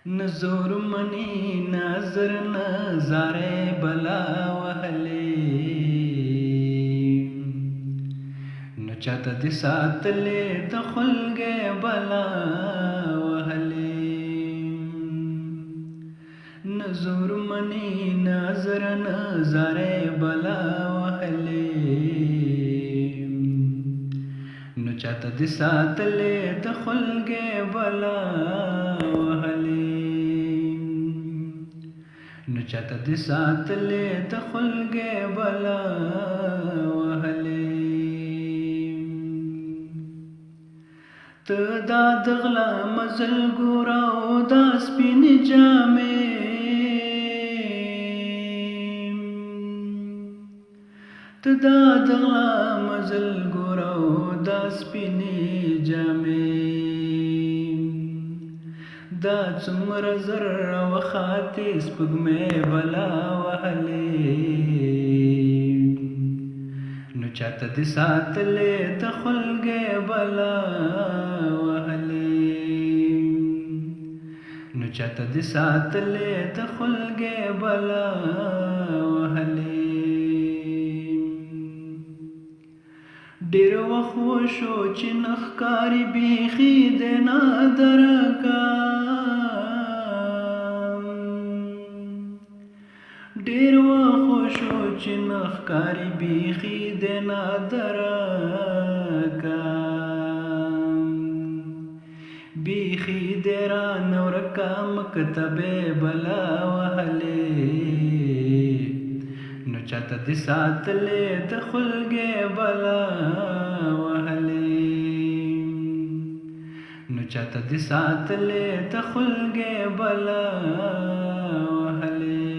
نزور منی نظر نظاره بلا وهلی نو چاته دې ساتلې د خلګې بلا وهلی نزور منی نظر نظاره بلا وهلی نو چاته دې ساتلې د خلګې بلا وهلی نو چاته دې ساتلې د خلګې بلا وهلی ته دا د غلا مزل ګوره او دا سپینې جامې ته دا د غلا مزل ګوره او دا سپینې جامې دا څومره زر وخاتې سپوږمۍ بلا وهلې نو چاته دې ساتلې د خلګې بلا وهلې نو چاته دې ساتلې د خلګې بلا وهلې ډېر وخت وشو چې نه ښکاري بیخي دې نادرکه ډېر وخت وشو چې نه ښکاري بیخي دې نادرکه بیخي دې رانه ورکه مکتبې بلا وهلې نو چاته دې ساتلې د خلګې بلا وهلې نو چاته دې ساتلې د خلګې بلا وهلې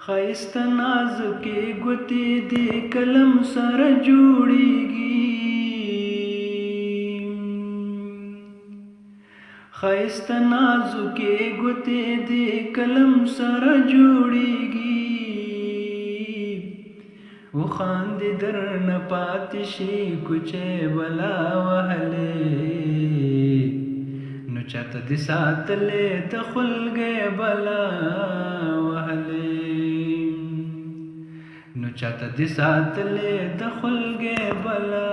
ښایسته نازکې ګوتې دې قلم سره جوړېږي ښایسته نازکې ګوتې دې قلم سره جوړېږي وخاندې درنه پاتې شي کوچې بلا وهلې نو چاته دې ساتلې د خلګې بلا وهلې نو چاته دې ساتلې د خلګې بلا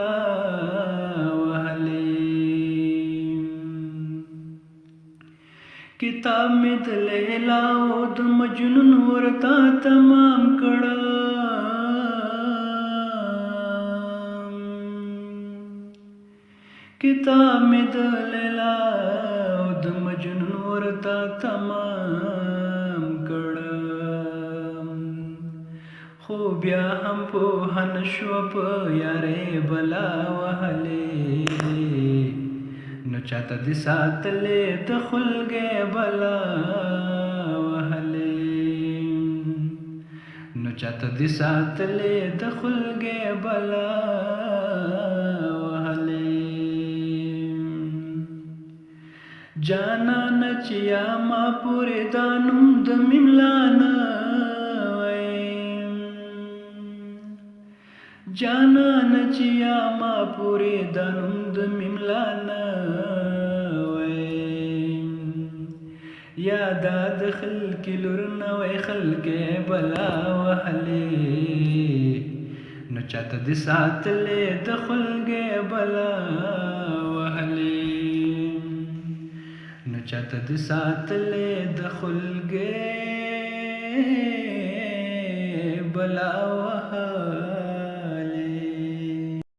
وهلې کتاب مې د لیلا او د مجنون ورته تمام کړه کتاب مې د لیلا او د مجنون ورته تمام کړه خو بیا هم پوه نه شوه په یارې بلا وهلې نو چاته دې ساتلې د خلګې بلا وهلې نو چاته دې ساتلې د خلګې بلا وهلې جانان چې یا ما پورې دا نوم د مملا نه جانان چې یا ما پورې دا نوم د مملا نه یا دا د خلکې لور نه وای خلکې بلا وهلې نو چاته دې ساتلې د خلګې بلا وهلې نو چاته دې ساتلې د خلګې بلا وهلې